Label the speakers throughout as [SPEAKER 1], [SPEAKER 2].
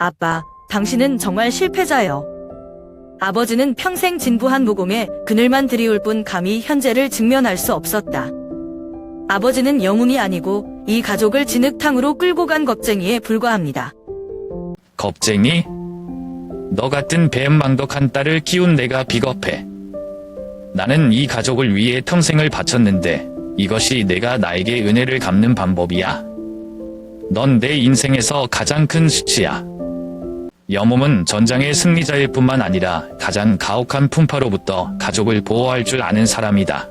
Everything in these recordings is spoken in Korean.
[SPEAKER 1] 아빠, 당신은 정말 실패자요. 아버지는 평생 진부한 무공에 그늘만 들이울 뿐 감히 현재를 직면할 수 없었다. 아버지는 영웅이 아니고 이 가족을 진흙탕으로 끌고 간 겁쟁이에 불과합니다.
[SPEAKER 2] 겁쟁이? 너 같은 배은망덕한 딸을 키운 내가 비겁해. 나는 이 가족을 위해 평생을 바쳤는데 이것이 내가 나에게 은혜를 갚는 방법이야. 넌 내 인생에서 가장 큰 수치야. 여몸은 전장의 승리자일 뿐만 아니라 가장 가혹한 풍파로부터 가족을 보호할 줄 아는 사람이다.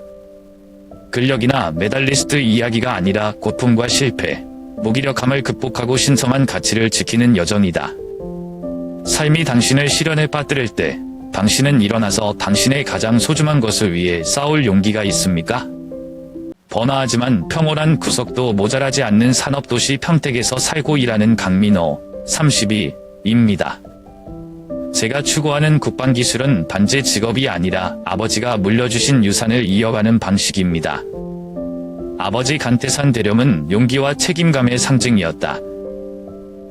[SPEAKER 2] 근력이나 메달리스트 이야기가 아니라 고통과 실패, 무기력함을 극복하고 신성한 가치를 지키는 여정이다. 삶이 당신을 시련에 빠뜨릴 때 당신은 일어나서 당신의 가장 소중한 것을 위해 싸울 용기가 있습니까? 번화하지만 평온한 구석도 모자라지 않는 산업도시 평택에서 살고 일하는 강민호, 32입니다. 제가 추구하는 국방기술은 반제 직업이 아니라 아버지가 물려주신 유산을 이어가는 방식입니다. 아버지 간태산 대령은 용기와 책임감의 상징이었다.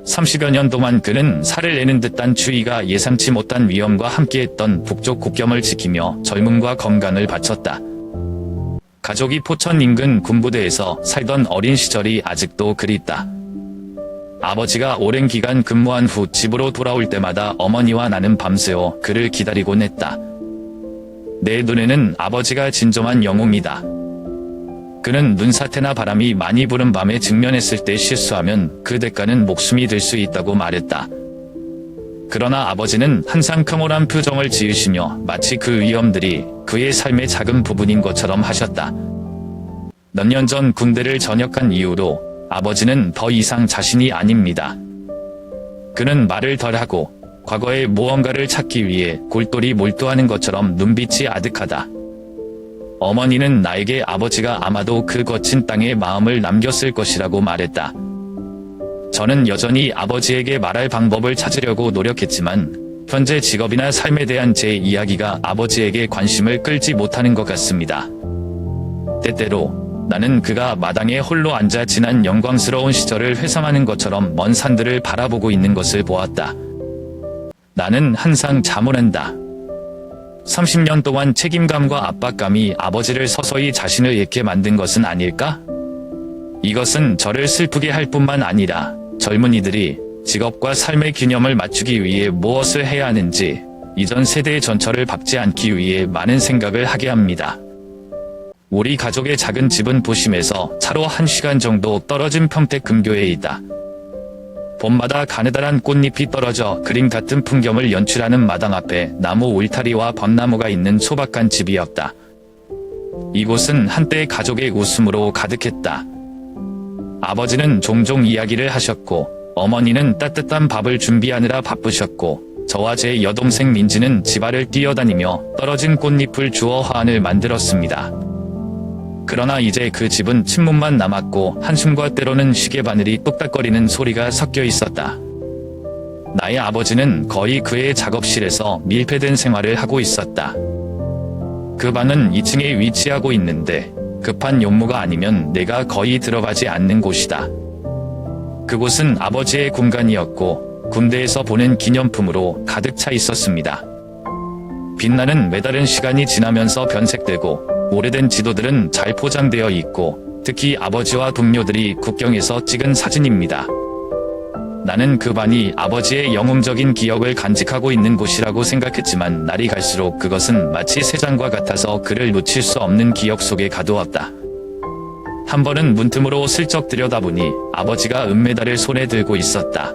[SPEAKER 2] 30여 년 동안 그는 살을 내는 듯한 추위가 예상치 못한 위험과 함께했던 북쪽 국경을 지키며 젊음과 건강을 바쳤다. 가족이 포천 인근 군부대에서 살던 어린 시절이 아직도 그립다. 아버지가 오랜 기간 근무한 후 집으로 돌아올 때마다 어머니와 나는 밤새워 그를 기다리곤 했다. 내 눈에는 아버지가 진정한 영웅이다. 그는 눈사태나 바람이 많이 부는 밤에 직면했을 때 실수하면 그 대가는 목숨이 될 수 있다고 말했다. 그러나 아버지는 항상 평온한 표정을 지으시며 마치 그 위험들이 그의 삶의 작은 부분인 것처럼 하셨다. 몇 년 전 군대를 전역한 이후로 아버지는 더 이상 자신이 아닙니다. 그는 말을 덜하고 과거의 무언가를 찾기 위해 골똘히 몰두하는 것처럼 눈빛이 아득하다. 어머니는 나에게 아버지가 아마도 그 거친 땅에 마음을 남겼을 것이라고 말했다. 저는 여전히 아버지에게 말할 방법을 찾으려고 노력했지만 현재 직업이나 삶에 대한 제 이야기가 아버지에게 관심을 끌지 못하는 것 같습니다. 때때로 나는 그가 마당에 홀로 앉아 지난 영광스러운 시절을 회상하는 것처럼 먼 산들을 바라보고 있는 것을 보았다. 나는 항상 자문한다. 30년 동안 책임감과 압박감이 아버지를 서서히 자신을 잃게 만든 것은 아닐까? 이것은 저를 슬프게 할 뿐만 아니라 젊은이들이 직업과 삶의 균형을 맞추기 위해 무엇을 해야 하는지 이전 세대의 전철을 밟지 않기 위해 많은 생각을 하게 합니다. 우리 가족의 작은 집은 도심에서 차로 1시간 정도 떨어진 평택 금교에 있다. 봄마다 가느다란 꽃잎이 떨어져 그림 같은 풍경을 연출하는 마당 앞에 나무 울타리와 벚나무가 있는 소박한 집이었다. 이곳은 한때 가족의 웃음으로 가득했다. 아버지는 종종 이야기를 하셨고 어머니는 따뜻한 밥을 준비하느라 바쁘셨고 저와 제 여동생 민지는 집안을 뛰어다니며 떨어진 꽃잎을 주워 화환을 만들었습니다. 그러나 이제 그 집은 침묵만 남았고 한숨과 때로는 시계바늘이 똑딱거리는 소리가 섞여 있었다. 나의 아버지는 거의 그의 작업실에서 밀폐된 생활을 하고 있었다. 그 방은 2층에 위치하고 있는데 급한 용무가 아니면 내가 거의 들어가지 않는 곳이다. 그곳은 아버지의 공간이었고 군대에서 보낸 기념품으로 가득 차 있었습니다. 빛나는 메달은 시간이 지나면서 변색되고 오래된 지도들은 잘 포장되어 있고 특히 아버지와 동료들이 국경에서 찍은 사진입니다. 나는 그 반이 아버지의 영웅적인 기억을 간직하고 있는 곳이라고 생각했지만 날이 갈수록 그것은 마치 새 장과 같아서 그를 놓칠 수 없는 기억 속에 가두었다. 한 번은 문틈으로 슬쩍 들여다보니 아버지가 은메달을 손에 들고 있었다.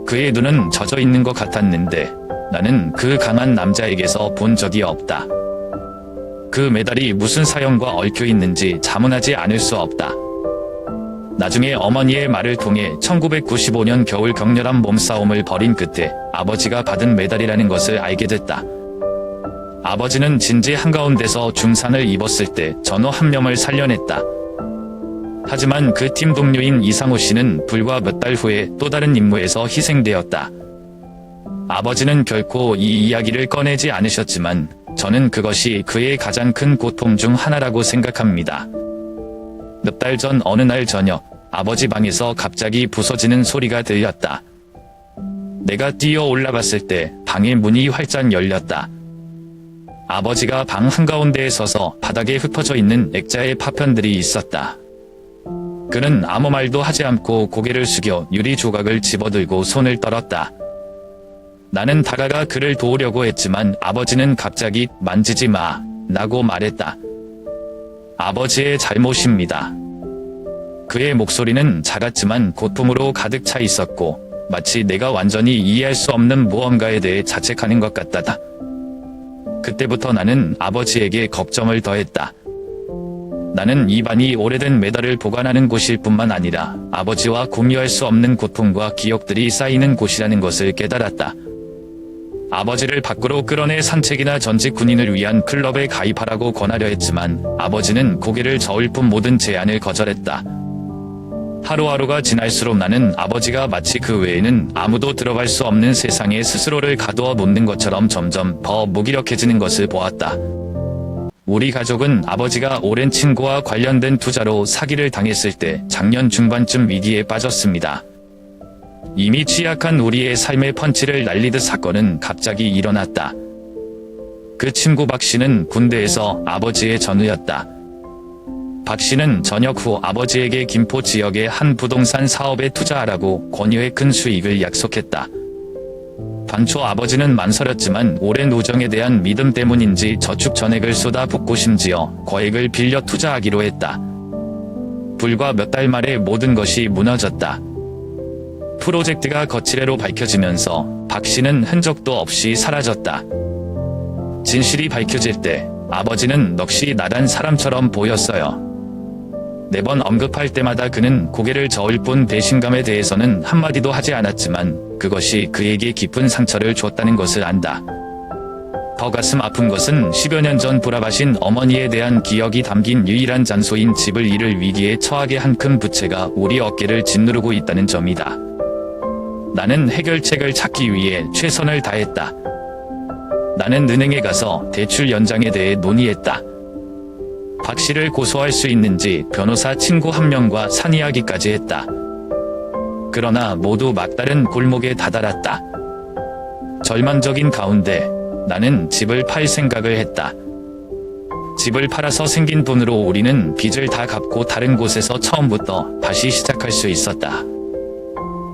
[SPEAKER 2] 그의 눈은 젖어 있는 것 같았는데 나는 그 강한 남자에게서 본 적이 없다. 그 메달이 무슨 사연과 얽혀 있는지 자문하지 않을 수 없다. 나중에 어머니의 말을 통해 1995년 겨울 격렬한 몸싸움을 벌인 끝에 아버지가 받은 메달이라는 것을 알게 됐다. 아버지는 진지 한가운데서 중상을 입었을 때 전호 한 명을 살려냈다. 하지만 그 팀 동료인 이상호 씨는 불과 몇 달 후에 또 다른 임무에서 희생되었다. 아버지는 결코 이 이야기를 꺼내지 않으셨지만 저는 그것이 그의 가장 큰 고통 중 하나라고 생각합니다. 몇 달 전 어느 날 저녁 아버지 방에서 갑자기 부서지는 소리가 들렸다. 내가 뛰어 올라갔을 때 방의 문이 활짝 열렸다. 아버지가 방 한가운데에 서서 바닥에 흩어져 있는 액자의 파편들이 있었다. 그는 아무 말도 하지 않고 고개를 숙여 유리 조각을 집어들고 손을 떨었다. 나는 다가가 그를 도우려고 했지만 아버지는 갑자기 만지지 마, 라고 말했다. 아버지의 잘못입니다. 그의 목소리는 작았지만 고통으로 가득 차 있었고 마치 내가 완전히 이해할 수 없는 무언가에 대해 자책하는 것 같다. 그때부터 나는 아버지에게 걱정을 더했다. 나는 이 방이 오래된 메달을 보관하는 곳일 뿐만 아니라 아버지와 공유할 수 없는 고통과 기억들이 쌓이는 곳이라는 것을 깨달았다. 아버지를 밖으로 끌어내 산책이나 전직 군인을 위한 클럽에 가입하라고 권하려 했지만 아버지는 고개를 저을 뿐 모든 제안을 거절했다. 하루하루가 지날수록 나는 아버지가 마치 그 외에는 아무도 들어갈 수 없는 세상에 스스로를 가두어 놓는 것처럼 점점 더 무기력해지는 것을 보았다. 우리 가족은 아버지가 오랜 친구와 관련된 투자로 사기를 당했을 때 작년 중반쯤 위기에 빠졌습니다. 이미 취약한 우리의 삶의 펀치를 날리듯 사건은 갑자기 일어났다. 그 친구 박 씨는 군대에서 아버지의 전우였다. 박 씨는 전역 후 아버지에게 김포 지역의 한 부동산 사업에 투자하라고 권유해 큰 수익을 약속했다. 반초 아버지는 망설였지만 오랜 우정에 대한 믿음 때문인지 저축 전액을 쏟아붓고 심지어 거액을 빌려 투자하기로 했다. 불과 몇 달 만에 모든 것이 무너졌다. 프로젝트가 거치레로 밝혀지면서 박 씨는 흔적도 없이 사라졌다. 진실이 밝혀질 때 아버지는 넋이 나간 사람처럼 보였어요. 매번 언급할 때마다 그는 고개를 저을 뿐 배신감에 대해서는 한마디도 하지 않았지만 그것이 그에게 깊은 상처를 줬다는 것을 안다. 더 가슴 아픈 것은 10여 년 전 돌아가신 어머니에 대한 기억이 담긴 유일한 장소인 집을 잃을 위기에 처하게 한 큰 부채가 우리 어깨를 짓누르고 있다는 점이다. 나는 해결책을 찾기 위해 최선을 다했다. 나는 은행에 가서 대출 연장에 대해 논의했다. 박 씨를 고소할 수 있는지 변호사 친구 한 명과 상의하기까지 했다. 그러나 모두 막다른 골목에 다다랐다. 절망적인 가운데 나는 집을 팔 생각을 했다. 집을 팔아서 생긴 돈으로 우리는 빚을 다 갚고 다른 곳에서 처음부터 다시 시작할 수 있었다.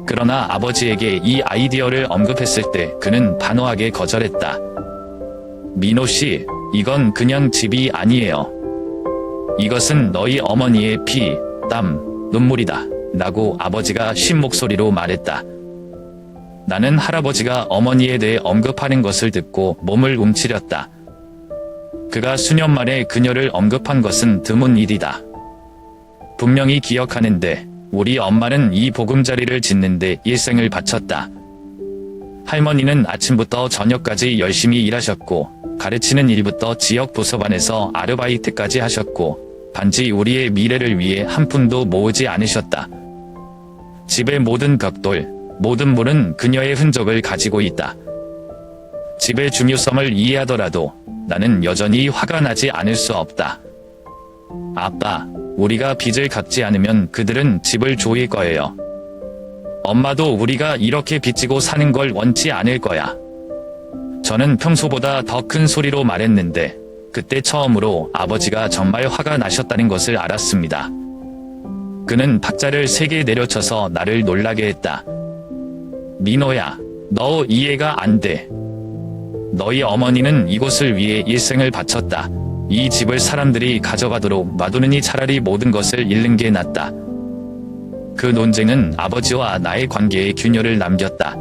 [SPEAKER 2] 그러나 아버지에게 이 아이디어를 언급했을 때 그는 단호하게 거절했다. 민호 씨, 이건 그냥 집이 아니에요. 이것은 너희 어머니의 피, 땀, 눈물이다. 라고 아버지가 쉰 목소리로 말했다. 나는 할아버지가 어머니에 대해 언급하는 것을 듣고 몸을 움츠렸다. 그가 수년 만에 그녀를 언급한 것은 드문 일이다. 분명히 기억하는데 우리 엄마는 이 보금자리를 짓는데 일생을 바쳤다. 할머니는 아침부터 저녁까지 열심히 일하셨고 가르치는 일부터 지역 도서관에서 아르바이트까지 하셨고 단지 우리의 미래를 위해 한 푼도 모으지 않으셨다. 집의 모든 벽돌, 모든 물은 그녀의 흔적을 가지고 있다. 집의 중요성을 이해하더라도 나는 여전히 화가 나지 않을 수 없다. 아빠, 우리가 빚을 갚지 않으면 그들은 집을 조일 거예요. 엄마도 우리가 이렇게 빚지고 사는 걸 원치 않을 거야. 저는 평소보다 더 큰 소리로 말했는데 그때 처음으로 아버지가 정말 화가 나셨다는 것을 알았습니다. 그는 박자를 3개 내려쳐서 나를 놀라게 했다. 민호야, 너 이해가 안 돼. 너희 어머니는 이곳을 위해 일생을 바쳤다. 이 집을 사람들이 가져가도록 놔두느니 차라리 모든 것을 잃는 게 낫다. 그 논쟁은 아버지와 나의 관계에 균열을 남겼다.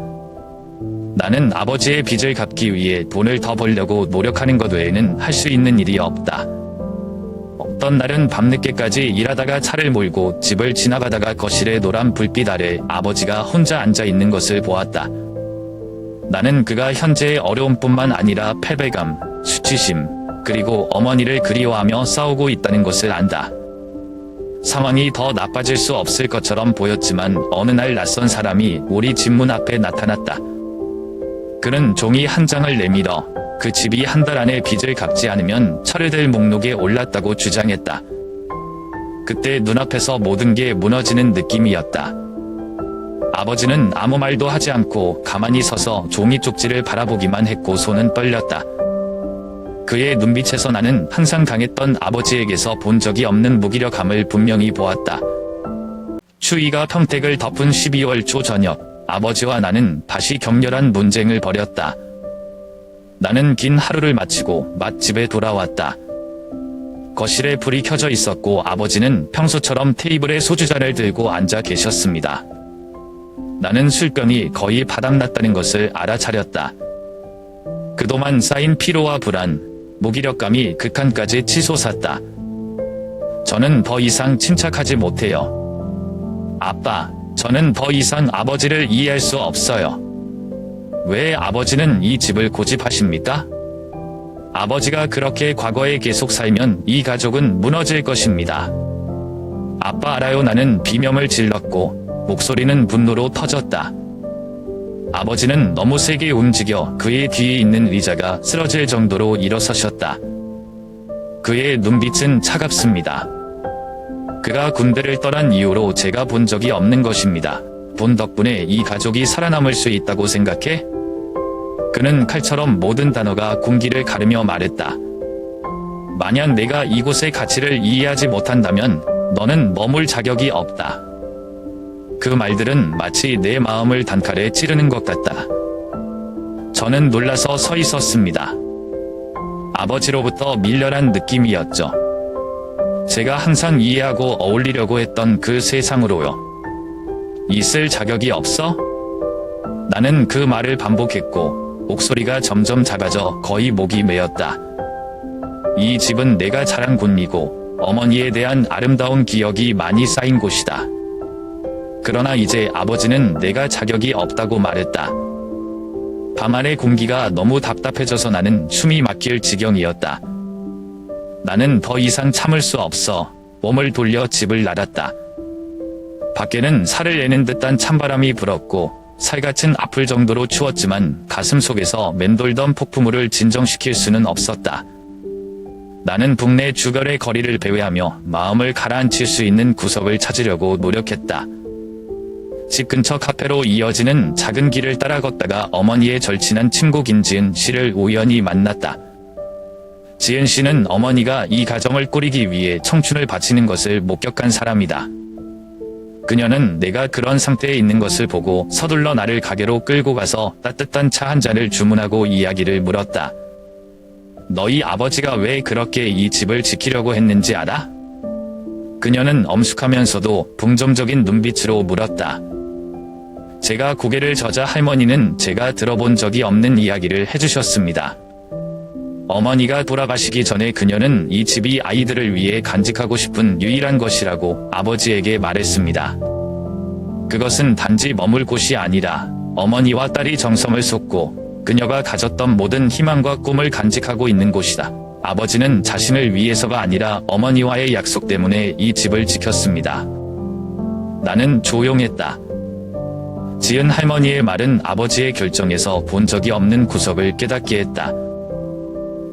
[SPEAKER 2] 나는 아버지의 빚을 갚기 위해 돈을 더 벌려고 노력하는 것 외에는 할 수 있는 일이 없다. 어떤 날은 밤늦게까지 일하다가 차를 몰고 집을 지나가다가 거실의 노란 불빛 아래 아버지가 혼자 앉아 있는 것을 보았다. 나는 그가 현재의 어려움뿐만 아니라 패배감, 수치심, 그리고 어머니를 그리워하며 싸우고 있다는 것을 안다. 상황이 더 나빠질 수 없을 것처럼 보였지만 어느 날 낯선 사람이 우리 집 문 앞에 나타났다. 그는 종이 한 장을 내밀어 그 집이 한 달 안에 빚을 갚지 않으면 철회될 목록에 올랐다고 주장했다. 그때 눈앞에서 모든 게 무너지는 느낌이었다. 아버지는 아무 말도 하지 않고 가만히 서서 종이 쪽지를 바라보기만 했고 손은 떨렸다. 그의 눈빛에서 나는 항상 강했던 아버지에게서 본 적이 없는 무기력함을 분명히 보았다. 추위가 평택을 덮은 12월 초 저녁, 아버지와 나는 다시 격렬한 논쟁을 벌였다. 나는 긴 하루를 마치고 맛집에 돌아왔다. 거실에 불이 켜져 있었고 아버지는 평소처럼 테이블에 소주잔을 들고 앉아 계셨습니다. 나는 술병이 거의 바닥났다는 것을 알아차렸다. 그동안 쌓인 피로와 불안, 무기력감이 극한까지 치솟았다. 저는 더 이상 침착하지 못해요. 아빠, 저는 더 이상 아버지를 이해할 수 없어요. 왜 아버지는 이 집을 고집하십니까? 아버지가 그렇게 과거에 계속 살면 이 가족은 무너질 것입니다. 아빠 알아요. 나는 비명을 질렀고 목소리는 분노로 터졌다. 아버지는 너무 세게 움직여 그의 뒤에 있는 의자가 쓰러질 정도로 일어서셨다. 그의 눈빛은 차갑습니다. 그가 군대를 떠난 이후로 제가 본 적이 없는 것입니다. 본 덕분에 이 가족이 살아남을 수 있다고 생각해? 그는 칼처럼 모든 단어가 공기를 가르며 말했다. 만약 내가 이곳의 가치를 이해하지 못한다면 너는 머물 자격이 없다. 그 말들은 마치 내 마음을 단칼에 찌르는 것 같다. 저는 놀라서 서 있었습니다. 아버지로부터 밀려난 느낌이었죠. 제가 항상 이해하고 어울리려고 했던 그 세상으로요. 있을 자격이 없어? 나는 그 말을 반복했고 목소리가 점점 작아져 거의 목이 메었다. 이 집은 내가 자란 곳이고 어머니에 대한 아름다운 기억이 많이 쌓인 곳이다. 그러나 이제 아버지는 내가 자격이 없다고 말했다. 밤하늘 공기가 너무 답답해져서 나는 숨이 막힐 지경이었다. 나는 더 이상 참을 수 없어 몸을 돌려 집을 나갔다. 밖에는 살을 내는 듯한 찬바람이 불었고 살갗은 아플 정도로 추웠지만 가슴 속에서 맴돌던 폭풍우를 진정시킬 수는 없었다. 나는 북내 주변의 거리를 배회하며 마음을 가라앉힐 수 있는 구석을 찾으려고 노력했다. 집 근처 카페로 이어지는 작은 길을 따라 걷다가 어머니의 절친한 친구 김지은 씨를 우연히 만났다. 지은 씨는 어머니가 이 가정을 꾸리기 위해 청춘을 바치는 것을 목격한 사람이다. 그녀는 내가 그런 상태에 있는 것을 보고 서둘러 나를 가게로 끌고 가서 따뜻한 차 한 잔을 주문하고 이야기를 물었다. 너희 아버지가 왜 그렇게 이 집을 지키려고 했는지 알아? 그녀는 엄숙하면서도 풍점적인 눈빛으로 물었다. 제가 고개를 젓자 할머니는 제가 들어본 적이 없는 이야기를 해주셨습니다. 어머니가 돌아가시기 전에 그녀는 이 집이 아이들을 위해 간직하고 싶은 유일한 것이라고 아버지에게 말했습니다. 그것은 단지 머물 곳이 아니라 어머니와 딸이 정성을 쏟고 그녀가 가졌던 모든 희망과 꿈을 간직하고 있는 곳이다. 아버지는 자신을 위해서가 아니라 어머니와의 약속 때문에 이 집을 지켰습니다. 나는 조용했다. 지은 할머니의 말은 아버지의 결정에서 본 적이 없는 구석을 깨닫게 했다.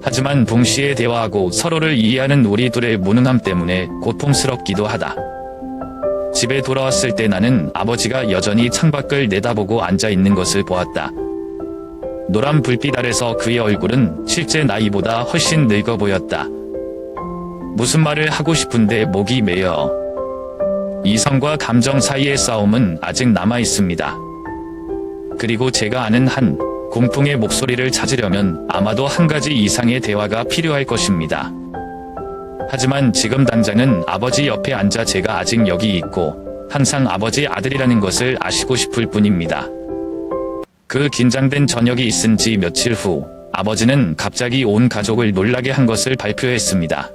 [SPEAKER 2] 하지만 동시에 대화하고 서로를 이해하는 우리 둘의 무능함 때문에 고통스럽기도 하다. 집에 돌아왔을 때 나는 아버지가 여전히 창밖을 내다보고 앉아 있는 것을 보았다. 노란 불빛 아래서 그의 얼굴은 실제 나이보다 훨씬 늙어 보였다. 무슨 말을 하고 싶은데 목이 메여. 이성과 감정 사이의 싸움은 아직 남아 있습니다. 그리고 제가 아는 한 공풍의 목소리를 찾으려면 아마도 한 가지 이상의 대화가 필요할 것입니다. 하지만 지금 당장은 아버지 옆에 앉아 제가 아직 여기 있고 항상 아버지 아들이라는 것을 아시고 싶을 뿐입니다. 그 긴장된 저녁이 있은 지 며칠 후 아버지는 갑자기 온 가족을 놀라게 한 것을 발표했습니다.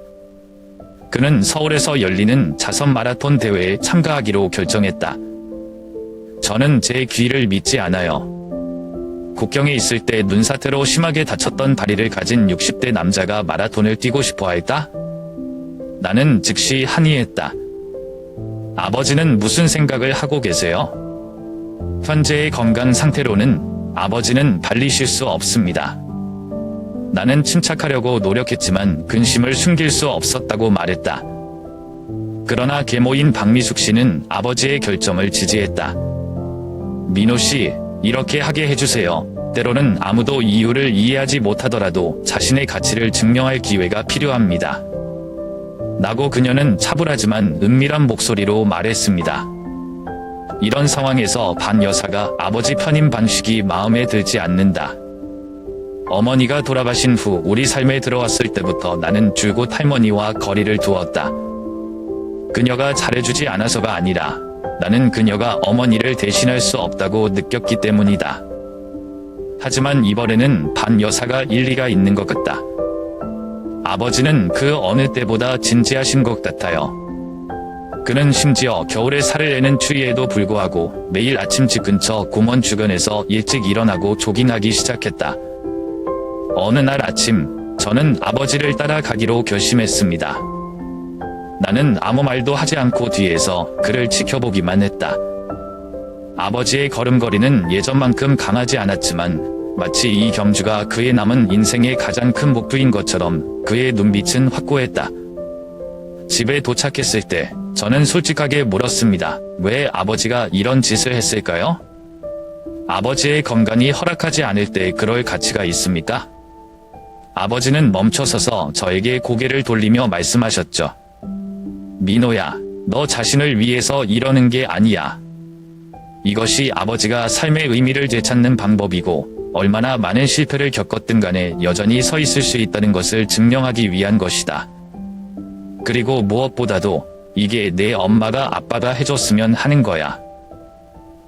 [SPEAKER 2] 그는 서울에서 열리는 자선 마라톤 대회에 참가하기로 결정했다. 저는 제 귀를 믿지 않아요. 국경에 있을 때 눈사태로 심하게 다쳤던 다리를 가진 60대 남자가 마라톤을 뛰고 싶어 할까? 나는 즉시 항의했다. 아버지는 무슨 생각을 하고 계세요? 현재의 건강 상태로는 아버지는 달리실 수 없습니다. 나는 침착하려고 노력했지만 근심을 숨길 수 없었다고 말했다. 그러나 계모인 박미숙 씨는 아버지의 결정을 지지했다. 민호 씨, 이렇게 하게 해주세요. 때로는 아무도 이유를 이해하지 못하더라도 자신의 가치를 증명할 기회가 필요합니다. 라고 그녀는 차분하지만 은밀한 목소리로 말했습니다. 이런 상황에서 반 여사가 아버지 편인 방식이 마음에 들지 않는다. 어머니가 돌아가신 후 우리 삶에 들어왔을 때부터 나는 줄곧 할머니와 거리를 두었다. 그녀가 잘해주지 않아서가 아니라 나는 그녀가 어머니를 대신할 수 없다고 느꼈기 때문이다. 하지만 이번에는 반 여사가 일리가 있는 것 같다. 아버지는 그 어느 때보다 진지하신 것 같아요. 그는 심지어 겨울에 살을 내는 추위에도 불구하고 매일 아침 집 근처 공원 주변에서 일찍 일어나고 조깅하기 시작했다. 어느 날 아침, 저는 아버지를 따라가기로 결심했습니다. 나는 아무 말도 하지 않고 뒤에서 그를 지켜보기만 했다. 아버지의 걸음걸이는 예전만큼 강하지 않았지만 마치 이 경주가 그의 남은 인생의 가장 큰 목표인 것처럼 그의 눈빛은 확고했다. 집에 도착했을 때 저는 솔직하게 물었습니다. 왜 아버지가 이런 짓을 했을까요? 아버지의 건강이 허락하지 않을 때 그럴 가치가 있습니까? 아버지는 멈춰서서 저에게 고개를 돌리며 말씀하셨죠. 민호야, 너 자신을 위해서 이러는 게 아니야. 이것이 아버지가 삶의 의미를 되찾는 방법이고 얼마나 많은 실패를 겪었든 간에 여전히 서 있을 수 있다는 것을 증명하기 위한 것이다. 그리고 무엇보다도 이게 내 엄마가 아빠가 해줬으면 하는 거야.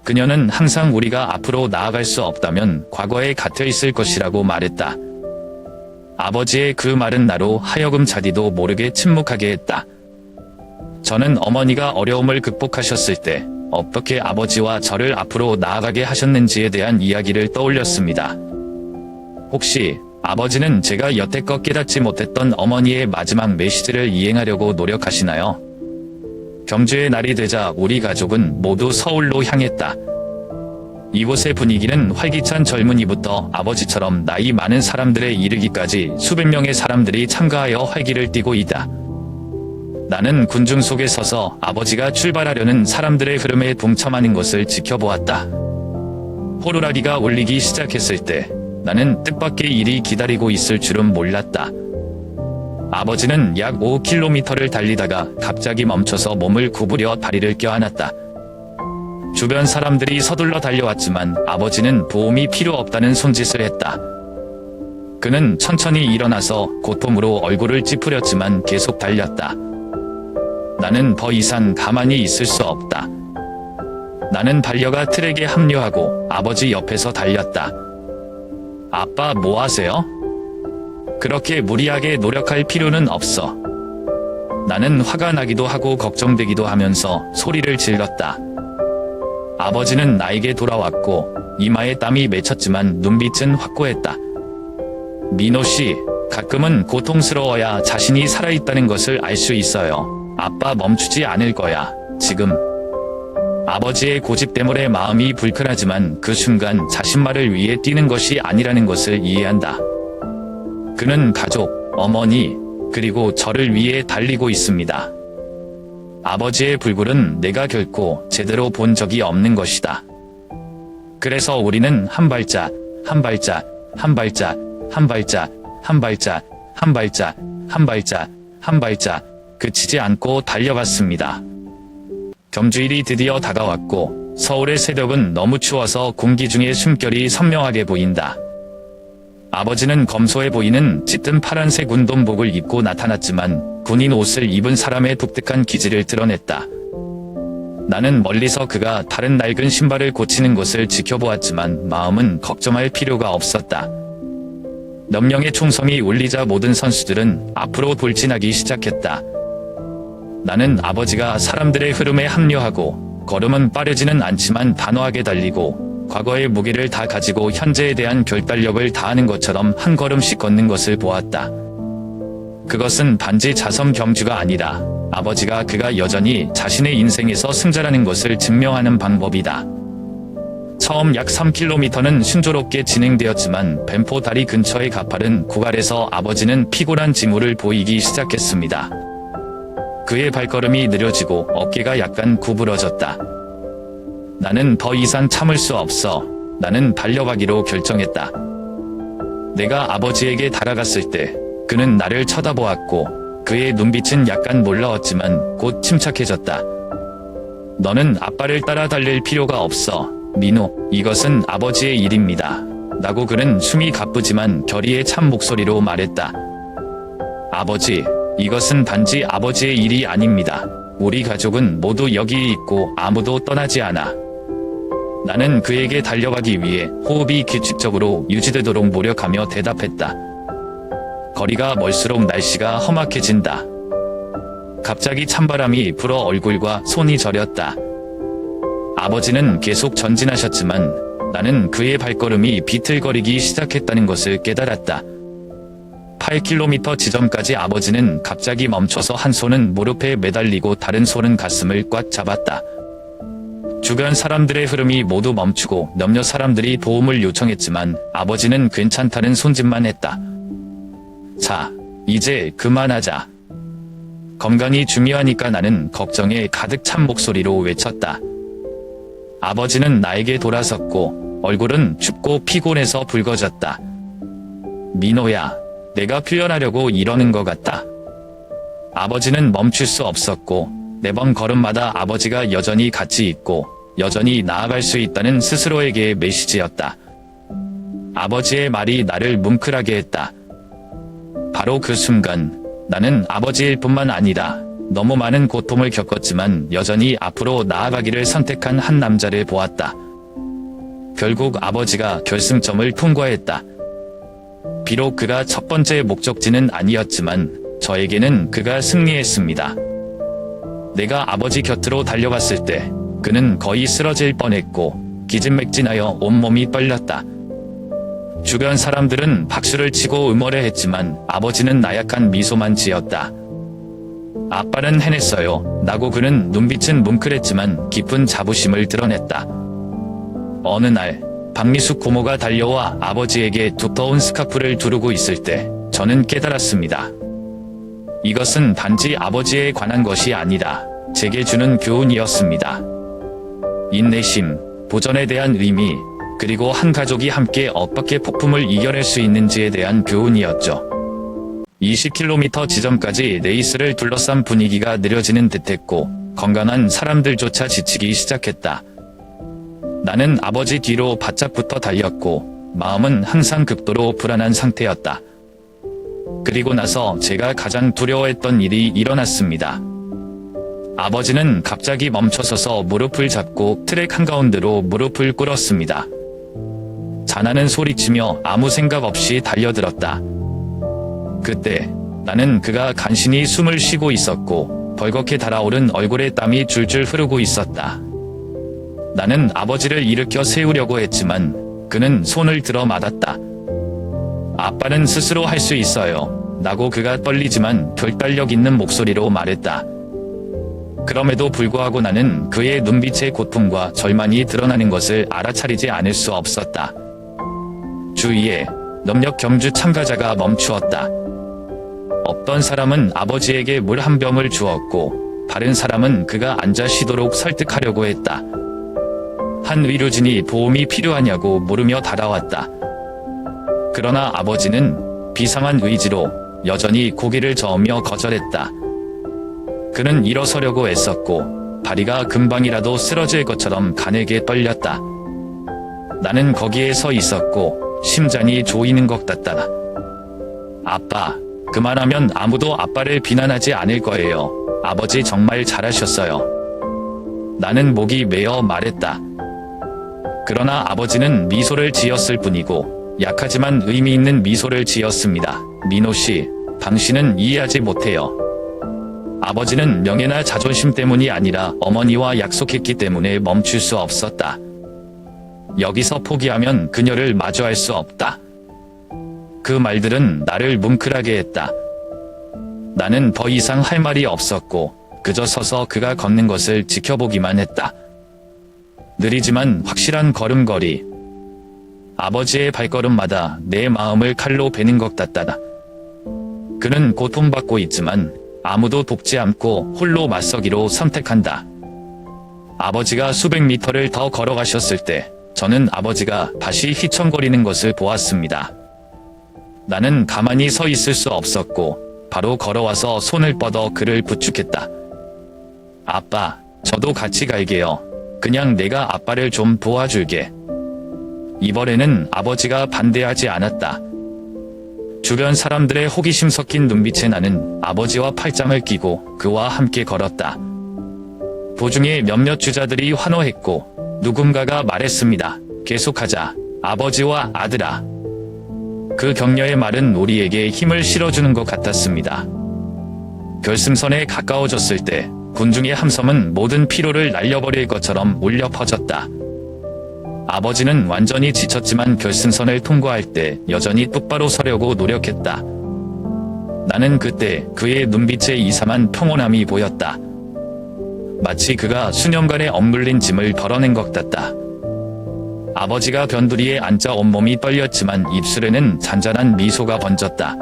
[SPEAKER 2] 그녀는 항상 우리가 앞으로 나아갈 수 없다면 과거에 갇혀 있을 것이라고 말했다. 아버지의 그 말은 나로 하여금 자디도 모르게 침묵하게 했다. 저는 어머니가 어려움을 극복하셨을 때 어떻게 아버지와 저를 앞으로 나아가게 하셨는지에 대한 이야기를 떠올렸습니다. 혹시 아버지는 제가 여태껏 깨닫지 못했던 어머니의 마지막 메시지를 이행하려고 노력하시나요? 경주의 날이 되자 우리 가족은 모두 서울로 향했다. 이곳의 분위기는 활기찬 젊은이부터 아버지처럼 나이 많은 사람들에 이르기까지 수백 명의 사람들이 참가하여 활기를 띠고 있다. 나는 군중 속에 서서 아버지가 출발하려는 사람들의 흐름에 동참하는 것을 지켜보았다. 호루라기가 울리기 시작했을 때 나는 뜻밖의 일이 기다리고 있을 줄은 몰랐다. 아버지는 약 5km를 달리다가 갑자기 멈춰서 몸을 구부려 다리를 껴안았다. 주변 사람들이 서둘러 달려왔지만 아버지는 도움이 필요 없다는 손짓을 했다. 그는 천천히 일어나서 고통으로 얼굴을 찌푸렸지만 계속 달렸다. 나는 더 이상 가만히 있을 수 없다. 나는 달려가 트랙에 합류하고 아버지 옆에서 달렸다. 아빠 뭐 하세요? 그렇게 무리하게 노력할 필요는 없어. 나는 화가 나기도 하고 걱정되기도 하면서 소리를 질렀다. 아버지는 나에게 돌아왔고 이마에 땀이 맺혔지만 눈빛은 확고했다. 민호 씨, 가끔은 고통스러워야 자신이 살아있다는 것을 알 수 있어요. 아빠 멈추지 않을 거야, 지금. 아버지의 고집 때문에 마음이 불편하지만 그 순간 자신만을 위해 뛰는 것이 아니라는 것을 이해한다. 그는 가족, 어머니, 그리고 저를 위해 달리고 있습니다. 아버지의 불굴은 내가 결코 제대로 본 적이 없는 것이다. 그래서 우리는 한 발짝, 한 발짝, 한 발짝, 한 발짝, 한 발짝, 한 발짝, 한 발짝, 한 발짝, 그치지 않고 달려갔습니다. 경주일이 드디어 다가왔고 서울의 새벽은 너무 추워서 공기 중에 숨결이 선명하게 보인다. 아버지는 검소해 보이는 짙은 파란색 운동복을 입고 나타났지만 군인 옷을 입은 사람의 독특한 기질을 드러냈다. 나는 멀리서 그가 다른 낡은 신발을 고치는 것을 지켜보았지만 마음은 걱정할 필요가 없었다. 몇 명의 총성이 울리자 모든 선수들은 앞으로 돌진하기 시작했다. 나는 아버지가 사람들의 흐름에 합류하고 걸음은 빠르지는 않지만 단호하게 달리고 과거의 무게를 다 가지고 현재에 대한 결단력을 다하는 것처럼 한 걸음씩 걷는 것을 보았다. 그것은 반지 자섬 경주가 아니라 아버지가 그가 여전히 자신의 인생에서 승자라는 것을 증명하는 방법이다. 처음 약 3km는 순조롭게 진행되었지만 뱀포 다리 근처의 가파른 구갈에서 아버지는 피곤한 징후를 보이기 시작했습니다. 그의 발걸음이 느려지고 어깨가 약간 구부러졌다. 나는 더 이상 참을 수 없어. 나는 달려가기로 결정했다. 내가 아버지에게 다가갔을 때 그는 나를 쳐다보았고 그의 눈빛은 약간 놀라웠지만 곧 침착해졌다. 너는 아빠를 따라 달릴 필요가 없어. 민호, 이것은 아버지의 일입니다. 라고 그는 숨이 가쁘지만 결의의 참 목소리로 말했다. 아버지, 이것은 단지 아버지의 일이 아닙니다. 우리 가족은 모두 여기에 있고 아무도 떠나지 않아. 나는 그에게 달려가기 위해 호흡이 규칙적으로 유지되도록 노력하며 대답했다. 거리가 멀수록 날씨가 험악해진다. 갑자기 찬바람이 불어 얼굴과 손이 저렸다. 아버지는 계속 전진하셨지만 나는 그의 발걸음이 비틀거리기 시작했다는 것을 깨달았다. 8km 지점까지 아버지는 갑자기 멈춰서 한 손은 무릎에 매달리고 다른 손은 가슴을 꽉 잡았다. 주변 사람들의 흐름이 모두 멈추고 몇몇 사람들이 도움을 요청했지만 아버지는 괜찮다는 손짓만 했다. 자, 이제 그만하자. 건강이 중요하니까 나는 걱정에 가득 찬 목소리로 외쳤다. 아버지는 나에게 돌아섰고 얼굴은 춥고 피곤해서 붉어졌다. 민호야, 내가 표현하려고 이러는 것 같다. 아버지는 멈출 수 없었고 매번 걸음마다 아버지가 여전히 같이 있고 여전히 나아갈 수 있다는 스스로에게의 메시지였다. 아버지의 말이 나를 뭉클하게 했다. 바로 그 순간 나는 아버지일 뿐만 아니라 너무 많은 고통을 겪었지만 여전히 앞으로 나아가기를 선택한 한 남자를 보았다. 결국 아버지가 결승점을 통과했다. 비록 그가 첫 번째 목적지는 아니었지만 저에게는 그가 승리했습니다. 내가 아버지 곁으로 달려갔을 때 그는 거의 쓰러질 뻔했고 기진맥진하여 온몸이 떨렸다. 주변 사람들은 박수를 치고 응원을 했지만 아버지는 나약한 미소만 지었다. 아빠는 해냈어요. 라고 그는 눈빛은 뭉클했지만 깊은 자부심을 드러냈다. 어느 날 박미숙 고모가 달려와 아버지에게 두터운 스카프를 두르고 있을 때 저는 깨달았습니다. 이것은 단지 아버지에 관한 것이 아니라 제게 주는 교훈이었습니다. 인내심, 도전에 대한 의미, 그리고 한 가족이 함께 어떻게 폭풍을 이겨낼 수 있는지에 대한 교훈이었죠. 20km 지점까지 레이스를 둘러싼 분위기가 느려지는 듯했고 건강한 사람들조차 지치기 시작했다. 나는 아버지 뒤로 바짝 붙어 달렸고 마음은 항상 극도로 불안한 상태였다. 그리고 나서 제가 가장 두려워했던 일이 일어났습니다. 아버지는 갑자기 멈춰서서 무릎을 잡고 트랙 한가운데로 무릎을 꿇었습니다. 자나는 소리치며 아무 생각 없이 달려들었다. 그때 나는 그가 간신히 숨을 쉬고 있었고 벌겋게 달아오른 얼굴에 땀이 줄줄 흐르고 있었다. 나는 아버지를 일으켜 세우려고 했지만 그는 손을 들어 맞았다. 아빠는 스스로 할 수 있어요. 라고 그가 떨리지만 결단력 있는 목소리로 말했다. 그럼에도 불구하고 나는 그의 눈빛의 고통과 절망이 드러나는 것을 알아차리지 않을 수 없었다. 주위에 몇몇 경주 참가자가 멈추었다. 어떤 사람은 아버지에게 물 한 병을 주었고 다른 사람은 그가 앉아 쉬도록 설득하려고 했다. 한 의료진이 도움이 필요하냐고 물으며 다가왔다. 그러나 아버지는 비상한 의지로 여전히 고개를 저으며 거절했다. 그는 일어서려고 애썼고 다리가 금방이라도 쓰러질 것처럼 가늘게 떨렸다. 나는 거기에 서 있었고 심장이 조이는 것 같다. 아빠, 그만하면 아무도 아빠를 비난하지 않을 거예요. 아버지 정말 잘하셨어요. 나는 목이 메어 말했다. 그러나 아버지는 미소를 지었을 뿐이고 약하지만 의미 있는 미소를 지었습니다. 민호 씨, 당신은 이해하지 못해요. 아버지는 명예나 자존심 때문이 아니라 어머니와 약속했기 때문에 멈출 수 없었다. 여기서 포기하면 그녀를 마주할 수 없다. 그 말들은 나를 뭉클하게 했다. 나는 더 이상 할 말이 없었고 그저 서서 그가 걷는 것을 지켜보기만 했다. 느리지만 확실한 걸음걸이. 아버지의 발걸음마다 내 마음을 칼로 베는 것 같다. 그는 고통받고 있지만 아무도 돕지 않고 홀로 맞서기로 선택한다. 아버지가 수백 미터를 더 걸어가셨을 때 저는 아버지가 다시 휘청거리는 것을 보았습니다. 나는 가만히 서 있을 수 없었고 바로 걸어와서 손을 뻗어 그를 부축했다. 아빠, 저도 같이 갈게요. 그냥 내가 아빠를 좀 도와줄게. 이번에는 아버지가 반대하지 않았다. 주변 사람들의 호기심 섞인 눈빛에 나는 아버지와 팔짱을 끼고 그와 함께 걸었다. 도중에 몇몇 주자들이 환호했고 누군가가 말했습니다. 계속하자, 아버지와 아들아. 그 격려의 말은 우리에게 힘을 실어주는 것 같았습니다. 결승선에 가까워졌을 때 군중의 함성은 모든 피로를 날려버릴 것처럼 울려 퍼졌다. 아버지는 완전히 지쳤지만 결승선을 통과할 때 여전히 똑바로 서려고 노력했다. 나는 그때 그의 눈빛에 이상한 평온함이 보였다. 마치 그가 수년간의 억눌린 짐을 덜어낸 것 같다. 아버지가 변두리에 앉아 온몸이 떨렸지만 입술에는 잔잔한 미소가 번졌다.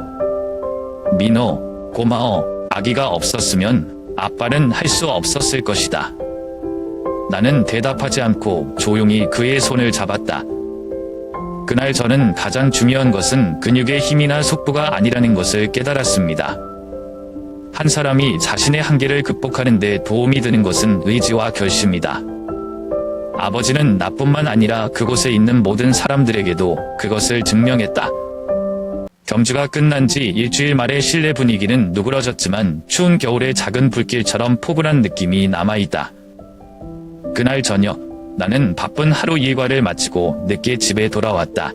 [SPEAKER 2] 민호, 고마워. 아기가 없었으면 아빠는 할 수 없었을 것이다. 나는 대답하지 않고 조용히 그의 손을 잡았다. 그날 저는 가장 중요한 것은 근육의 힘이나 속도가 아니라는 것을 깨달았습니다. 한 사람이 자신의 한계를 극복하는 데 도움이 되는 것은 의지와 결심이다. 아버지는 나뿐만 아니라 그곳에 있는 모든 사람들에게도 그것을 증명했다. 경주가 끝난 지 일주일 만에 실내 분위기는 누그러졌지만 추운 겨울의 작은 불길처럼 포근한 느낌이 남아있다. 그날 저녁, 나는 바쁜 하루 일과를 마치고 늦게 집에 돌아왔다.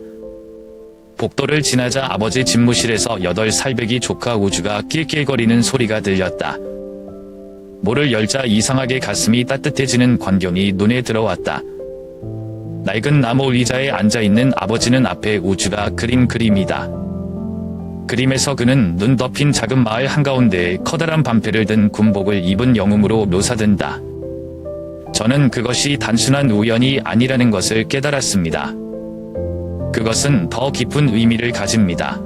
[SPEAKER 2] 복도를 지나자 아버지 집무실에서 8살배기 조카 우주가 낄낄거리는 소리가 들렸다. 문을 열자 이상하게 가슴이 따뜻해지는 광경이 눈에 들어왔다. 낡은 나무 의자에 앉아있는 아버지는 앞에 우주가 그린 그림이다. 그림에서 그는 눈 덮인 작은 마을 한가운데에 커다란 반패를 든 군복을 입은 영웅으로 묘사된다. 저는 그것이 단순한 우연이 아니라는 것을 깨달았습니다. 그것은 더 깊은 의미를 가집니다.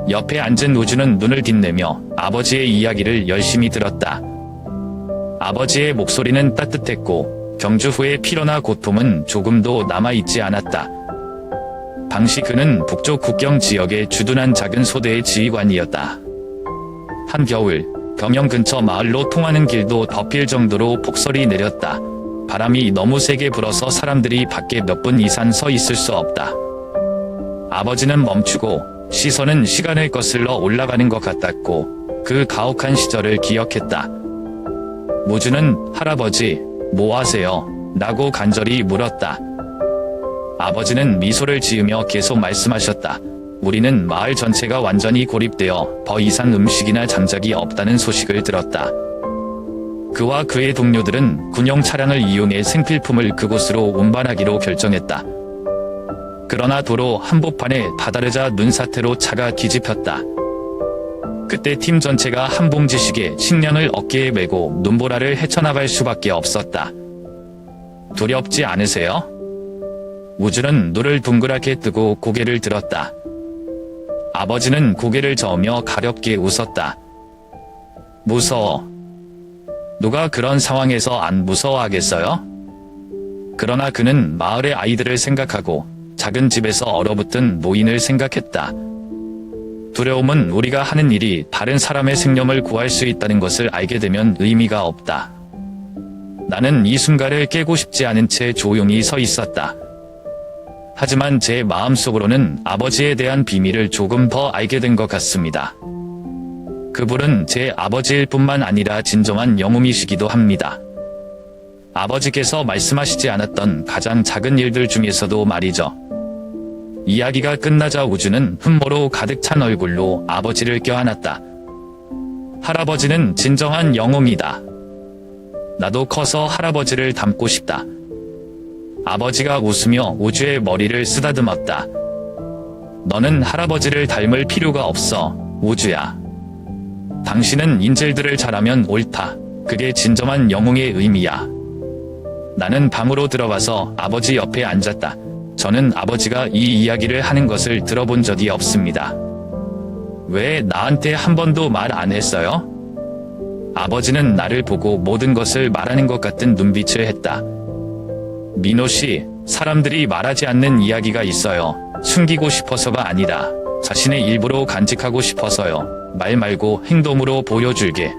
[SPEAKER 2] 옆에 앉은 우주는 눈을 빛내며 아버지의 이야기를 열심히 들었다. 아버지의 목소리는 따뜻했고 경주 후의 피로나 고통은 조금도 남아있지 않았다. 당시 그는 북쪽 국경 지역의 주둔한 작은 소대의 지휘관이었다. 한겨울, 병영 근처 마을로 통하는 길도 덮일 정도로 폭설이 내렸다. 바람이 너무 세게 불어서 사람들이 밖에 몇 분 이상 서 있을 수 없다. 아버지는 멈추고 시선은 시간을 거슬러 올라가는 것 같았고 그 가혹한 시절을 기억했다. 무주는 할아버지, 뭐 하세요? 라고 간절히 물었다. 아버지는 미소를 지으며 계속 말씀하셨다. 우리는 마을 전체가 완전히 고립되어 더 이상 음식이나 장작이 없다는 소식을 들었다. 그와 그의 동료들은 군용 차량을 이용해 생필품을 그곳으로 운반하기로 결정했다. 그러나 도로 한복판에 다다르자 눈사태로 차가 뒤집혔다. 그때 팀 전체가 한 봉지씩의 식량을 어깨에 메고 눈보라를 헤쳐나갈 수밖에 없었다. 두렵지 않으세요? 우주는 눈을 둥그랗게 뜨고 고개를 들었다. 아버지는 고개를 저으며 가볍게 웃었다. 무서워. 누가 그런 상황에서 안 무서워하겠어요? 그러나 그는 마을의 아이들을 생각하고 작은 집에서 얼어붙은 노인을 생각했다. 두려움은 우리가 하는 일이 다른 사람의 생명을 구할 수 있다는 것을 알게 되면 의미가 없다. 나는 이 순간을 깨고 싶지 않은 채 조용히 서 있었다. 하지만 제 마음속으로는 아버지에 대한 비밀을 조금 더 알게 된 것 같습니다. 그분은 제 아버지일 뿐만 아니라 진정한 영웅이시기도 합니다. 아버지께서 말씀하시지 않았던 가장 작은 일들 중에서도 말이죠. 이야기가 끝나자 우주는 흠모로 가득 찬 얼굴로 아버지를 껴안았다. 할아버지는 진정한 영웅이다. 나도 커서 할아버지를 닮고 싶다. 아버지가 웃으며 우주의 머리를 쓰다듬었다. 너는 할아버지를 닮을 필요가 없어, 우주야. 당신은 인질들을 잘하면 옳다. 그게 진정한 영웅의 의미야. 나는 방으로 들어가서 아버지 옆에 앉았다. 저는 아버지가 이 이야기를 하는 것을 들어본 적이 없습니다. 왜 나한테 한 번도 말 안 했어요? 아버지는 나를 보고 모든 것을 말하는 것 같은 눈빛을 했다. 민호 씨, 사람들이 말하지 않는 이야기가 있어요. 숨기고 싶어서가 아니라 자신의 일부러 간직하고 싶어서요. 말 말고 행동으로 보여줄게.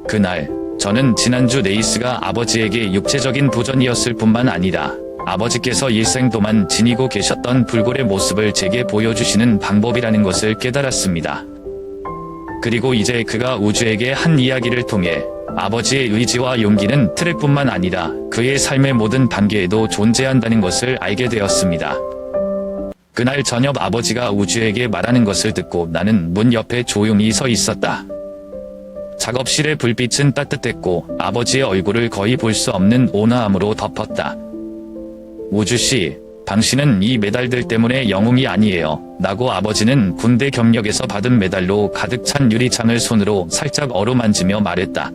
[SPEAKER 2] 그날 저는 지난주 레이스가 아버지에게 육체적인 도전이었을 뿐만 아니라 아버지께서 일생 동안 지니고 계셨던 불굴의 모습을 제게 보여주시는 방법이라는 것을 깨달았습니다. 그리고 이제 그가 우주에게 한 이야기를 통해 아버지의 의지와 용기는 트랙뿐만 아니라 그의 삶의 모든 단계에도 존재한다는 것을 알게 되었습니다. 그날 저녁 아버지가 우주에게 말하는 것을 듣고 나는 문 옆에 조용히 서 있었다. 작업실의 불빛은 따뜻했고 아버지의 얼굴을 거의 볼 수 없는 온화함으로 덮었다. 우주씨, 당신은 이 메달들 때문에 영웅이 아니에요. 라고 아버지는 군대 경력에서 받은 메달로 가득 찬 유리창을 손으로 살짝 어루만지며 말했다.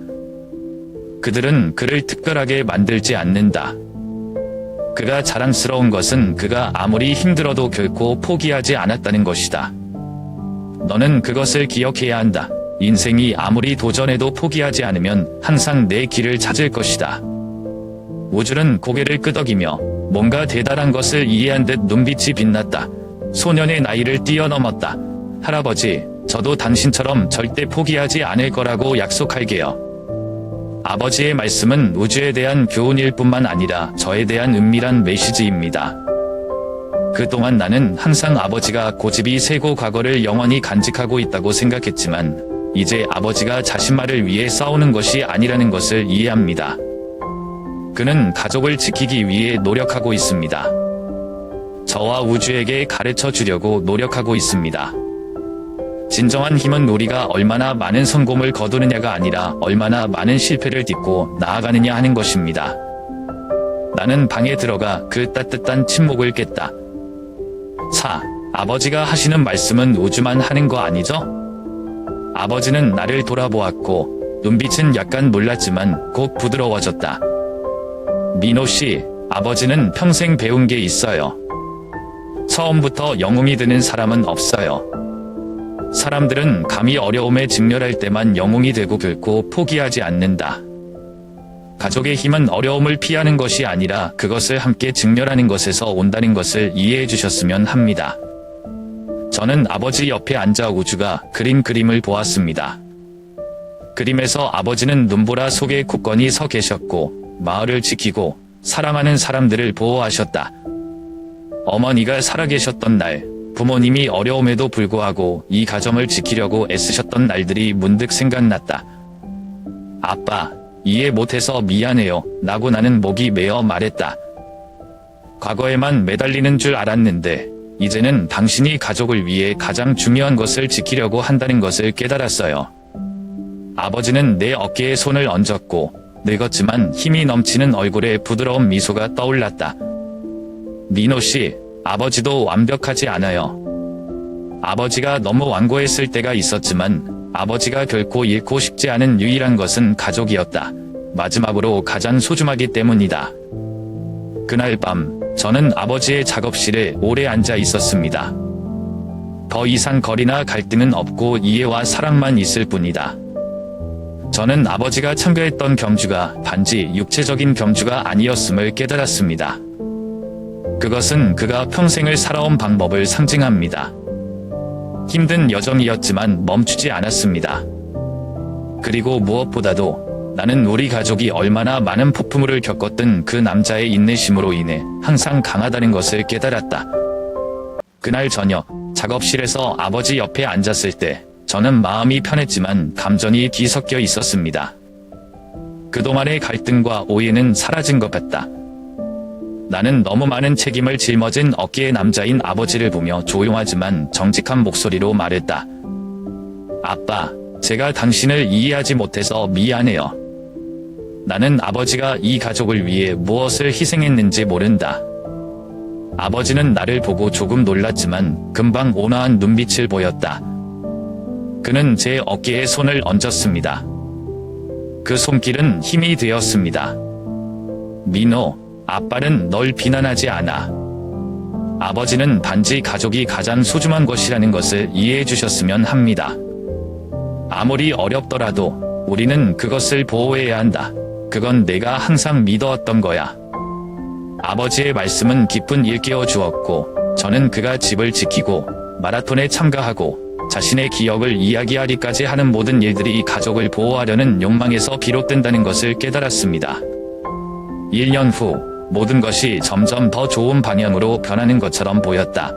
[SPEAKER 2] 그들은 그를 특별하게 만들지 않는다. 그가 자랑스러운 것은 그가 아무리 힘들어도 결코 포기하지 않았다는 것이다. 너는 그것을 기억해야 한다. 인생이 아무리 도전해도 포기하지 않으면 항상 내 길을 찾을 것이다. 우주는 고개를 끄덕이며 뭔가 대단한 것을 이해한 듯 눈빛이 빛났다. 소년의 나이를 뛰어넘었다. 할아버지, 저도 당신처럼 절대 포기하지 않을 거라고 약속할게요. 아버지의 말씀은 우주에 대한 교훈일 뿐만 아니라 저에 대한 은밀한 메시지입니다. 그동안 나는 항상 아버지가 고집이 세고 과거를 영원히 간직하고 있다고 생각했지만 이제 아버지가 자신만을 위해 싸우는 것이 아니라는 것을 이해합니다. 그는 가족을 지키기 위해 노력하고 있습니다. 저와 우주에게 가르쳐 주려고 노력하고 있습니다. 진정한 힘은 우리가 얼마나 많은 성공을 거두느냐가 아니라 얼마나 많은 실패를 딛고 나아가느냐 하는 것입니다. 나는 방에 들어가 그 따뜻한 침묵을 깼다. 아버지가 하시는 말씀은 우주만 하는 거 아니죠? 아버지는 나를 돌아보았고 눈빛은 약간 놀랐지만 곧 부드러워졌다. 민호 씨, 아버지는 평생 배운 게 있어요. 처음부터 영웅이 되는 사람은 없어요. 사람들은 감히 어려움에 직면할 때만 영웅이 되고 결코 포기하지 않는다. 가족의 힘은 어려움을 피하는 것이 아니라 그것을 함께 직면하는 것에서 온다는 것을 이해해 주셨으면 합니다. 저는 아버지 옆에 앉아 우주가 그린 그림을 보았습니다. 그림에서 아버지는 눈보라 속에 굳건히 서 계셨고 마을을 지키고 사랑하는 사람들을 보호하셨다. 어머니가 살아계셨던 날, 부모님이 어려움에도 불구하고 이 가정을 지키려고 애쓰셨던 날들이 문득 생각났다. 아빠, 이해 못해서 미안해요. 라고 나는 목이 메어 말했다. 과거에만 매달리는 줄 알았는데 이제는 당신이 가족을 위해 가장 중요한 것을 지키려고 한다는 것을 깨달았어요. 아버지는 내 어깨에 손을 얹었고 늙었지만 힘이 넘치는 얼굴에 부드러운 미소가 떠올랐다. 민호 씨, 아버지도 완벽하지 않아요. 아버지가 너무 완고했을 때가 있었지만 아버지가 결코 잃고 싶지 않은 유일한 것은 가족이었다. 마지막으로 가장 소중하기 때문이다. 그날 밤 저는 아버지의 작업실에 오래 앉아 있었습니다. 더 이상 거리나 갈등은 없고 이해와 사랑만 있을 뿐이다. 저는 아버지가 참가했던 경주가 단지 육체적인 경주가 아니었음을 깨달았습니다. 그것은 그가 평생을 살아온 방법을 상징합니다. 힘든 여정이었지만 멈추지 않았습니다. 그리고 무엇보다도 나는 우리 가족이 얼마나 많은 폭풍우를 겪었든 그 남자의 인내심으로 인해 항상 강하다는 것을 깨달았다. 그날 저녁 작업실에서 아버지 옆에 앉았을 때 저는 마음이 편했지만 감정이 뒤섞여 있었습니다. 그동안의 갈등과 오해는 사라진 것 같다. 나는 너무 많은 책임을 짊어진 어깨의 남자인 아버지를 보며 조용하지만 정직한 목소리로 말했다. 아빠, 제가 당신을 이해하지 못해서 미안해요. 나는 아버지가 이 가족을 위해 무엇을 희생했는지 모른다. 아버지는 나를 보고 조금 놀랐지만 금방 온화한 눈빛을 보였다. 그는 제 어깨에 손을 얹었습니다. 그 손길은 힘이 되었습니다. 민호, 아빠는 널 비난하지 않아. 아버지는 단지 가족이 가장 소중한 것이라는 것을 이해해 주셨으면 합니다. 아무리 어렵더라도 우리는 그것을 보호해야 한다. 그건 내가 항상 믿어왔던 거야. 아버지의 말씀은 깊은 일깨워 주었고, 저는 그가 집을 지키고, 마라톤에 참가하고, 자신의 기억을 이야기하리까지 하는 모든 일들이 가족을 보호하려는 욕망에서 비롯된다는 것을 깨달았습니다. 1년 후, 모든 것이 점점 더 좋은 방향으로 변하는 것처럼 보였다.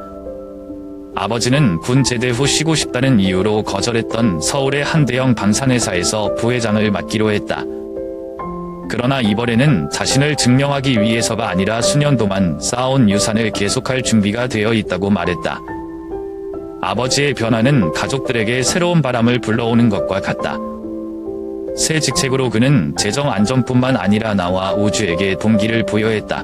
[SPEAKER 2] 아버지는 군 제대 후 쉬고 싶다는 이유로 거절했던 서울의 한 대형 방산회사에서 부회장을 맡기로 했다. 그러나 이번에는 자신을 증명하기 위해서가 아니라 수년 동안 쌓아온 유산을 계속할 준비가 되어 있다고 말했다. 아버지의 변화는 가족들에게 새로운 바람을 불러오는 것과 같다. 새 직책으로 그는 재정 안정뿐만 아니라 나와 우주에게 동기를 부여했다.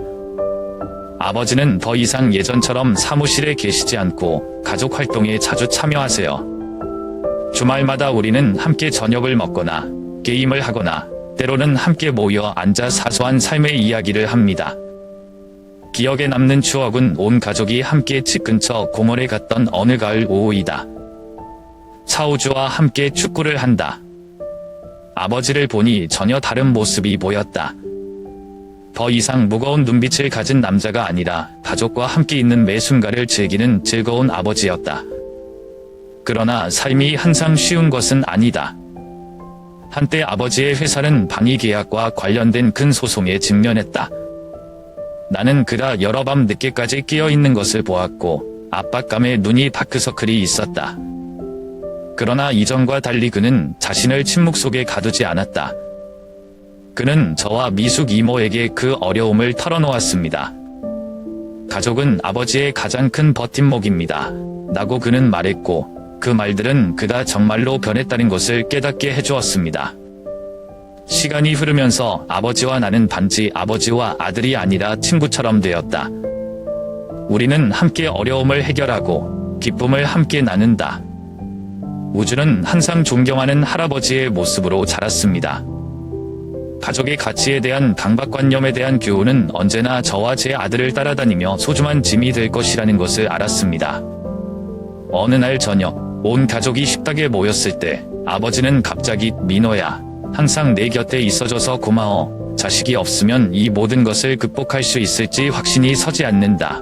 [SPEAKER 2] 아버지는 더 이상 예전처럼 사무실에 계시지 않고 가족 활동에 자주 참여하세요. 주말마다 우리는 함께 저녁을 먹거나 게임을 하거나 때로는 함께 모여 앉아 사소한 삶의 이야기를 합니다. 기억에 남는 추억은 온 가족이 함께 집 근처 공원에 갔던 어느 가을 오후이다. 차우주와 함께 축구를 한다. 아버지를 보니 전혀 다른 모습이 보였다. 더 이상 무거운 눈빛을 가진 남자가 아니라 가족과 함께 있는 매 순간을 즐기는 즐거운 아버지였다. 그러나 삶이 항상 쉬운 것은 아니다. 한때 아버지의 회사는 방위 계약과 관련된 큰 소송에 직면했다. 나는 그가 여러 밤 늦게까지 끼어 있는 것을 보았고 압박감에 눈이 다크서클이 있었다. 그러나 이전과 달리 그는 자신을 침묵 속에 가두지 않았다. 그는 저와 미숙 이모에게 그 어려움을 털어놓았습니다. 가족은 아버지의 가장 큰 버팀목입니다. 라고 그는 말했고 그 말들은 그가 정말로 변했다는 것을 깨닫게 해주었습니다. 시간이 흐르면서 아버지와 나는 단지 아버지와 아들이 아니라 친구처럼 되었다. 우리는 함께 어려움을 해결하고 기쁨을 함께 나눈다. 우주는 항상 존경하는 할아버지의 모습으로 자랐습니다. 가족의 가치에 대한 강박관념에 대한 교훈은 언제나 저와 제 아들을 따라다니며 소중한 짐이 될 것이라는 것을 알았습니다. 어느 날 저녁, 온 가족이 식탁에 모였을 때 아버지는 갑자기 민호야, 항상 내 곁에 있어줘서 고마워. 자식이 없으면 이 모든 것을 극복할 수 있을지 확신이 서지 않는다.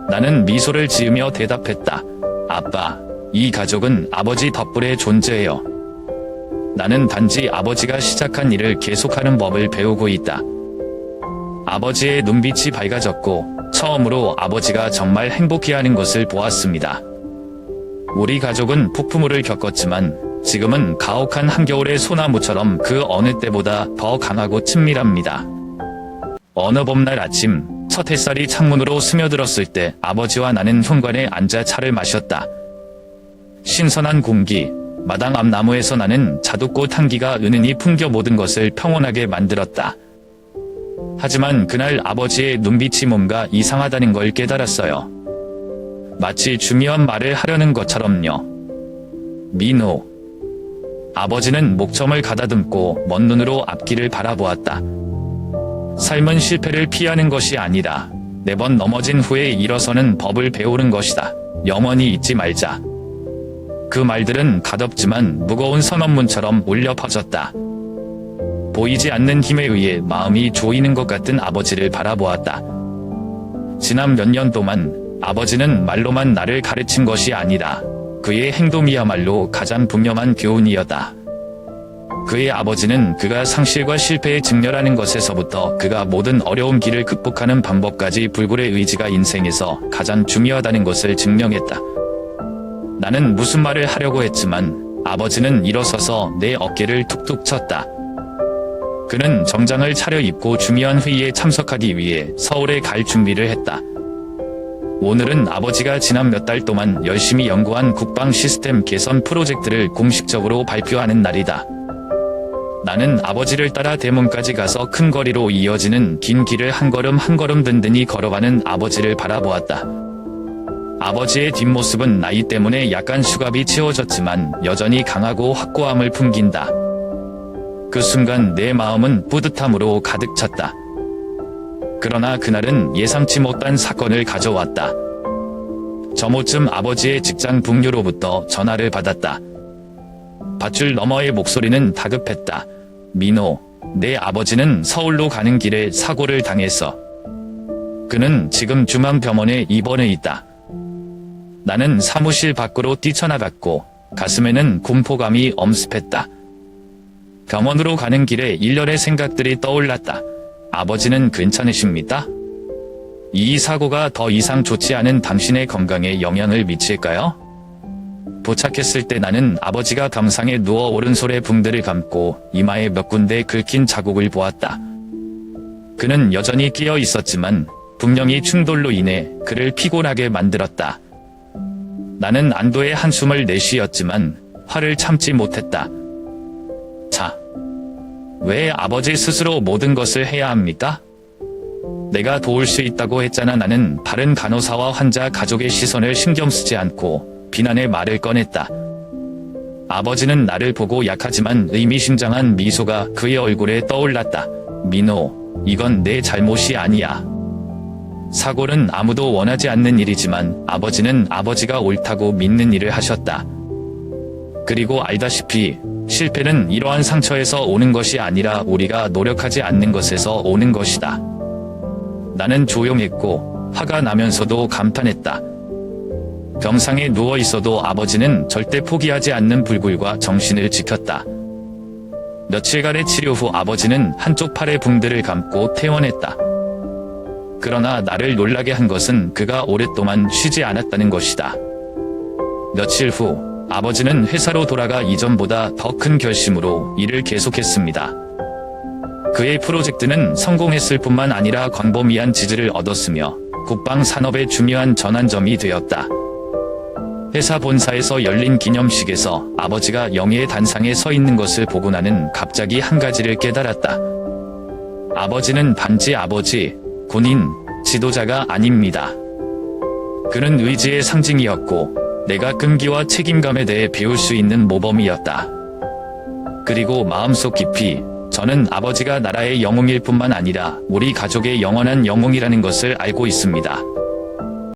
[SPEAKER 2] 나는 미소를 지으며 대답했다. 아빠, 이 가족은 아버지 덕분에 존재해요. 나는 단지 아버지가 시작한 일을 계속하는 법을 배우고 있다. 아버지의 눈빛이 밝아졌고 처음으로 아버지가 정말 행복해하는 것을 보았습니다. 우리 가족은 폭풍우를 겪었지만 지금은 가혹한 한겨울의 소나무처럼 그 어느 때보다 더 강하고 친밀합니다. 어느 봄날 아침, 첫 햇살이 창문으로 스며들었을 때 아버지와 나는 현관에 앉아 차를 마셨다. 신선한 공기, 마당 앞 나무에서 나는 자두꽃 향기가 은은히 풍겨 모든 것을 평온하게 만들었다. 하지만 그날 아버지의 눈빛이 뭔가 이상하다는 걸 깨달았어요. 마치 중요한 말을 하려는 것처럼요. 민호. 아버지는 목청을 가다듬고 먼 눈으로 앞길을 바라보았다. 삶은 실패를 피하는 것이 아니라 매번 넘어진 후에 일어서는 법을 배우는 것이다. 영원히 잊지 말자. 그 말들은 가볍지만 무거운 선언문처럼 울려 퍼졌다. 보이지 않는 힘에 의해 마음이 조이는 것 같은 아버지를 바라보았다. 지난 몇 년 동안 아버지는 말로만 나를 가르친 것이 아니라 그의 행동이야말로 가장 분명한 교훈이었다. 그의 아버지는 그가 상실과 실패에 직면하는 것에서부터 그가 모든 어려운 길을 극복하는 방법까지 불굴의 의지가 인생에서 가장 중요하다는 것을 증명했다. 나는 무슨 말을 하려고 했지만 아버지는 일어서서 내 어깨를 툭툭 쳤다. 그는 정장을 차려입고 중요한 회의에 참석하기 위해 서울에 갈 준비를 했다. 오늘은 아버지가 지난 몇 달 동안 열심히 연구한 국방 시스템 개선 프로젝트를 공식적으로 발표하는 날이다. 나는 아버지를 따라 대문까지 가서 큰 거리로 이어지는 긴 길을 한 걸음 한 걸음 든든히 걸어가는 아버지를 바라보았다. 아버지의 뒷모습은 나이 때문에 약간 수갑이 채워졌지만 여전히 강하고 확고함을 풍긴다. 그 순간 내 마음은 뿌듯함으로 가득 찼다. 그러나 그날은 예상치 못한 사건을 가져왔다. 점호쯤 아버지의 직장 동료로부터 전화를 받았다. 밧줄 너머의 목소리는 다급했다. 민호, 내 아버지는 서울로 가는 길에 사고를 당했어. 그는 지금 중앙병원에 입원해 있다. 나는 사무실 밖으로 뛰쳐나갔고 가슴에는 공포감이 엄습했다. 병원으로 가는 길에 일련의 생각들이 떠올랐다. 아버지는 괜찮으십니까? 이 사고가 더 이상 좋지 않은 당신의 건강에 영향을 미칠까요? 도착했을 때 나는 아버지가 병상에 누워 오른손에 붕대를 감고 이마에 몇 군데 긁힌 자국을 보았다. 그는 여전히 끼어 있었지만 분명히 충돌로 인해 그를 피곤하게 만들었다. 나는 안도의 한숨을 내쉬었지만 화를 참지 못했다. 자, 왜 아버지 스스로 모든 것을 해야 합니까? 내가 도울 수 있다고 했잖아. 나는 바른 간호사와 환자 가족의 시선을 신경 쓰지 않고 비난의 말을 꺼냈다. 아버지는 나를 보고 약하지만 의미심장한 미소가 그의 얼굴에 떠올랐다. 민호, 이건 내 잘못이 아니야. 사고는 아무도 원하지 않는 일이지만 아버지는 아버지가 옳다고 믿는 일을 하셨다. 그리고 알다시피 실패는 이러한 상처에서 오는 것이 아니라 우리가 노력하지 않는 것에서 오는 것이다. 나는 조용했고 화가 나면서도 감탄했다. 병상에 누워 있어도 아버지는 절대 포기하지 않는 불굴과 정신을 지켰다. 며칠간의 치료 후 아버지는 한쪽 팔에 붕대를 감고 퇴원했다. 그러나 나를 놀라게 한 것은 그가 오랫동안 쉬지 않았다는 것이다. 며칠 후 아버지는 회사로 돌아가 이전보다 더 큰 결심으로 일을 계속했습니다. 그의 프로젝트는 성공했을 뿐만 아니라 광범위한 지지를 얻었으며 국방 산업의 중요한 전환점이 되었다. 회사 본사에서 열린 기념식에서 아버지가 영예의 단상에 서 있는 것을 보고 나는 갑자기 한 가지를 깨달았다. 아버지는 단지 아버지, 군인, 지도자가 아닙니다. 그는 의지의 상징이었고 내가 끈기와 책임감에 대해 배울 수 있는 모범이었다. 그리고 마음속 깊이 저는 아버지가 나라의 영웅일 뿐만 아니라 우리 가족의 영원한 영웅이라는 것을 알고 있습니다.